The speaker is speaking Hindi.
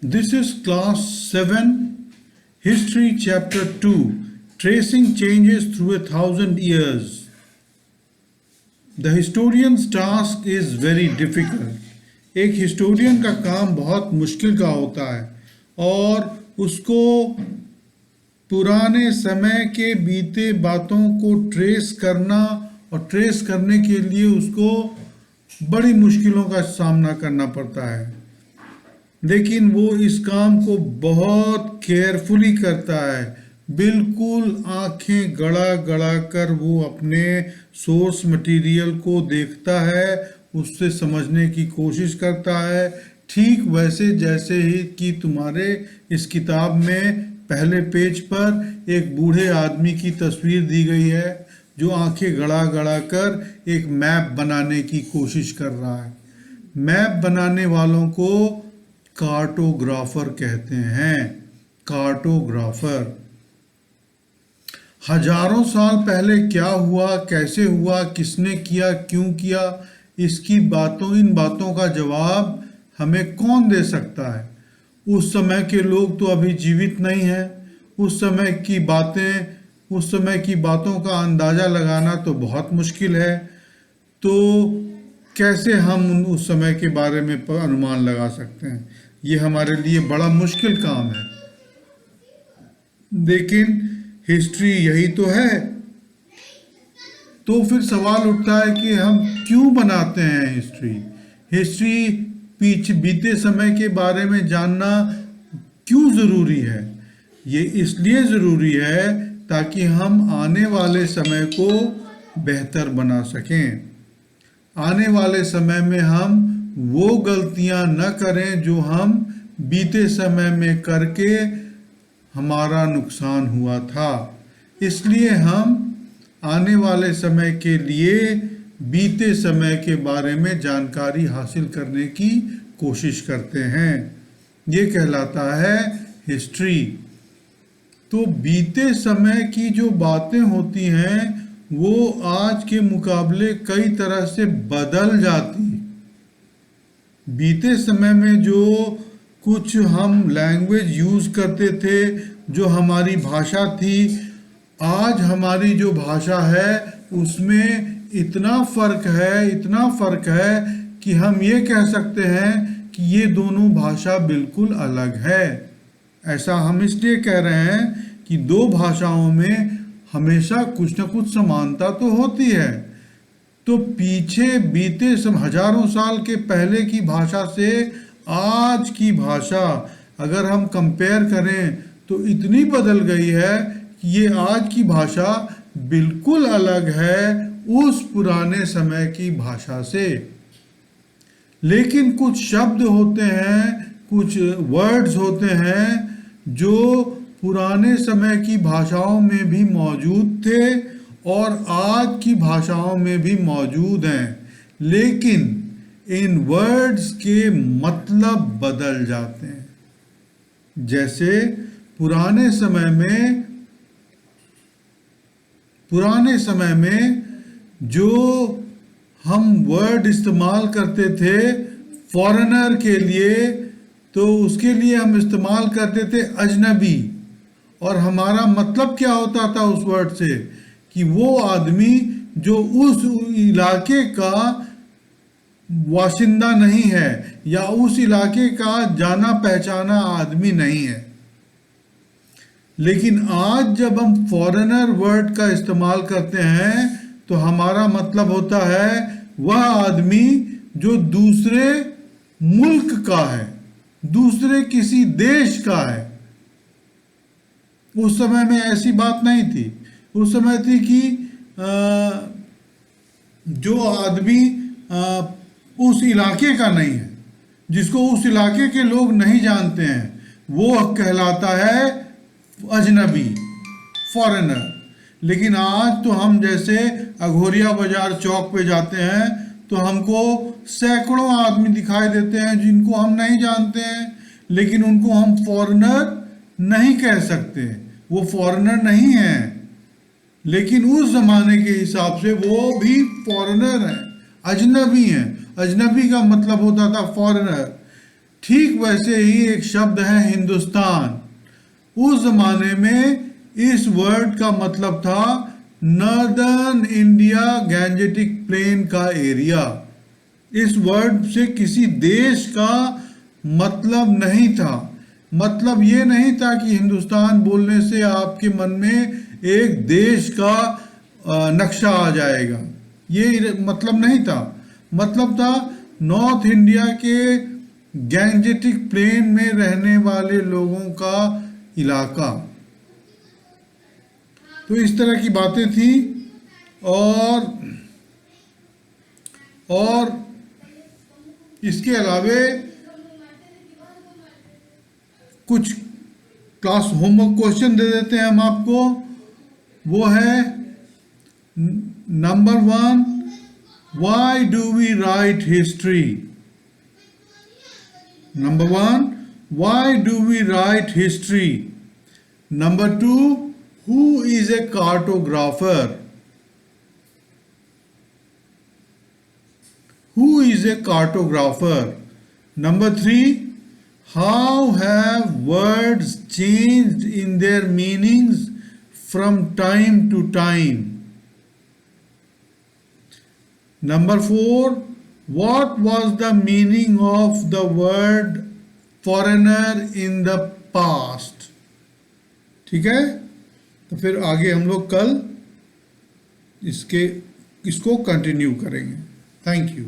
This is Class 7, History Chapter 2, Tracing Changes Through 1,000 Years. The historian's task is very difficult. एक हिस्टोरियन का काम बहुत मुश्किल का होता है और उसको पुराने समय के बीते बातों को ट्रेस करना और ट्रेस करने के लिए उसको बड़ी मुश्किलों का सामना करना पड़ता है, लेकिन वो इस काम को बहुत केयरफुली करता है। बिल्कुल आंखें गड़ा गड़ा कर वो अपने सोर्स मटेरियल को देखता है, उससे समझने की कोशिश करता है, ठीक वैसे जैसे ही कि तुम्हारे इस किताब में पहले पेज पर एक बूढ़े आदमी की तस्वीर दी गई है जो आंखें गड़ा गड़ा कर एक मैप बनाने की कोशिश कर रहा है। मैप बनाने वालों को कार्टोग्राफर कहते हैं। कार्टोग्राफर। हजारों साल पहले क्या हुआ, कैसे हुआ, किसने किया, क्यों किया, इन बातों का जवाब हमें कौन दे सकता है? उस समय के लोग तो अभी जीवित नहीं हैं। उस समय की बातों का अंदाजा लगाना तो बहुत मुश्किल है। तो कैसे हम उस समय के बारे में अनुमान लगा सकते हैं? ये हमारे लिए बड़ा मुश्किल काम है। लेकिन हिस्ट्री यही तो है। तो फिर सवाल उठता है कि हम क्यों बनाते हैं हिस्ट्री बीते समय के बारे में जानना क्यों जरूरी है? ये इसलिए जरूरी है ताकि हम आने वाले समय को बेहतर बना सकें। आने वाले समय में हम वो गलतियां न करें जो हम बीते समय में करके हमारा नुकसान हुआ था। इसलिए हम आने वाले समय के लिए बीते समय के बारे में जानकारी हासिल करने की कोशिश करते हैं। ये कहलाता है हिस्ट्री। तो बीते समय की जो बातें होती हैं वो आज के मुकाबले कई तरह से बदल जाती। बीते समय में जो कुछ हम लैंग्वेज यूज करते थे, जो हमारी भाषा थी, आज हमारी जो भाषा है उसमें इतना फर्क है कि हम ये कह सकते हैं कि ये दोनों भाषा बिल्कुल अलग है। ऐसा हम इसलिए कह रहे हैं कि दो भाषाओं में हमेशा कुछ न कुछ समानता तो होती है। तो पीछे बीते हजारों साल के पहले की भाषा से आज की भाषा अगर हम कंपेयर करें तो इतनी बदल गई है कि ये आज की भाषा बिल्कुल अलग है उस पुराने समय की भाषा से। लेकिन कुछ शब्द होते हैं, कुछ वर्ड्स होते हैं जो पुराने समय की भाषाओं में भी मौजूद थे और आज की भाषाओं में भी मौजूद हैं, लेकिन इन वर्ड्स के मतलब बदल जाते हैं। जैसे पुराने समय में जो हम वर्ड इस्तेमाल करते थे फॉरेनर के लिए, तो उसके लिए हम इस्तेमाल करते थे अजनबी। और हमारा मतलब क्या होता था उस वर्ड से कि वो आदमी जो उस इलाके का वाशिंदा नहीं है या उस इलाके का जाना पहचाना आदमी नहीं है। लेकिन आज जब हम फॉरेनर वर्ड का इस्तेमाल करते हैं तो हमारा मतलब होता है वह आदमी जो दूसरे मुल्क का है, दूसरे किसी देश का है। उस समय में ऐसी बात नहीं थी। उस समय थी कि जो आदमी उस इलाके का नहीं है, जिसको उस इलाके के लोग नहीं जानते हैं, वो कहलाता है अजनबी, फॉरेनर। लेकिन आज तो हम जैसे अघोरिया बाजार चौक पे जाते हैं तो हमको सैकड़ों आदमी दिखाई देते हैं जिनको हम नहीं जानते हैं, लेकिन उनको हम फॉरेनर नहीं कह सकते, वो फॉरेनर नहीं है। लेकिन उस जमाने के हिसाब से वो भी फॉरेनर हैं, अजनबी हैं। अजनबी का मतलब होता था फॉरेनर। ठीक वैसे ही एक शब्द है हिंदुस्तान। उस जमाने में इस वर्ड का मतलब था नॉर्दर्न इंडिया गैंजेटिक प्लेन का एरिया। इस वर्ड से किसी देश का मतलब नहीं था। मतलब ये नहीं था कि हिंदुस्तान बोलने से आपके मन में एक देश का नक्शा आ जाएगा, ये मतलब नहीं था। मतलब था नॉर्थ इंडिया के गैंजेटिक प्लेन में रहने वाले लोगों का इलाका। तो इस तरह की बातें थी। और इसके अलावे कुछ क्लास होमवर्क क्वेश्चन दे देते हैं हम आपको। वो है number 1, why do we write history. Number 1, why do we write history. Number 2, who is a cartographer? Who is a cartographer? Number 3, how have words changed in their meanings from time to time? Number 4, what was the meaning of the word foreigner in the past? ठीक है, तो फिर आगे हम लोग कल इसको कंटिन्यू करेंगे। Thank you.